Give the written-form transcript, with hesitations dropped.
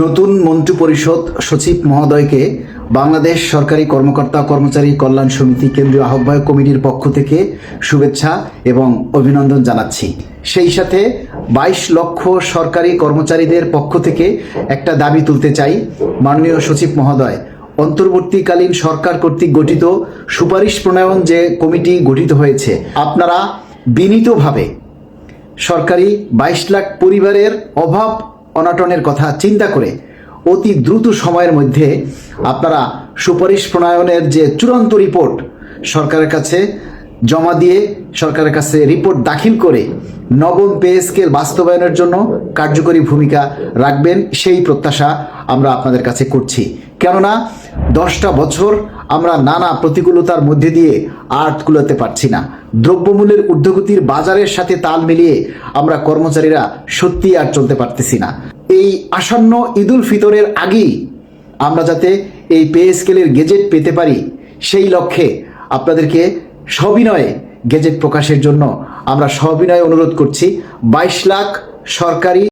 নতুন মন্ত্রিপরিষদ সচিব মহোদয়কে বাংলাদেশ সরকারি কর্মকর্তা কর্মচারী কল্যাণ সমিতি কেন্দ্রীয় আহ্বায়ক কমিটির পক্ষ থেকে শুভেচ্ছা এবং অভিনন্দন জানাচ্ছি। সেই সাথে 22 লক্ষ সরকারি কর্মচারীদের পক্ষ থেকে একটা দাবি তুলতে চাই। মাননীয় সচিব মহোদয়, অন্তর্বর্তীকালীন সরকার কর্তৃক গঠিত সুপারিশ প্রণয়ন যে কমিটি গঠিত হয়েছে, আপনারা বিনীতভাবে সরকারি 22 লাখ পরিবারের অভাব অনটনের কথা চিন্তা করে অতি দ্রুত সময়ের মধ্যে আপনারা সুপারিশ প্রণয়নের যে চূড়ান্ত রিপোর্ট সরকারের কাছে জমা দিয়ে সরকারের কাছে রিপোর্ট দাখিল করে নবম পে স্কেল বাস্তবায়নের জন্য কার্যকরী ভূমিকা রাখবেন, সেই প্রত্যাশা আমরা আপনাদের কাছে করছি। কেননা 10টা বছর আমরা নানা প্রতিকূলতার মধ্যে দিয়ে আর কুলাতে পারছি না। দ্রব্যমূল্যের ঊর্ধ্বগতির বাজারের সাথে তাল মিলিয়ে আমরা কর্মচারীরা সত্যি আর চলতে পারতেছি না। এই আসন্ন ঈদুল ফিতরের আগেই আমরা যাতে এই পে স্কেলের গেজেট পেতে পারি, সেই লক্ষ্যে আপনাদেরকে সবিনয়ে গেজেট প্রকাশের জন্য আমরা সবিনয়ে অনুরোধ করছি। 22 লাখ সরকারি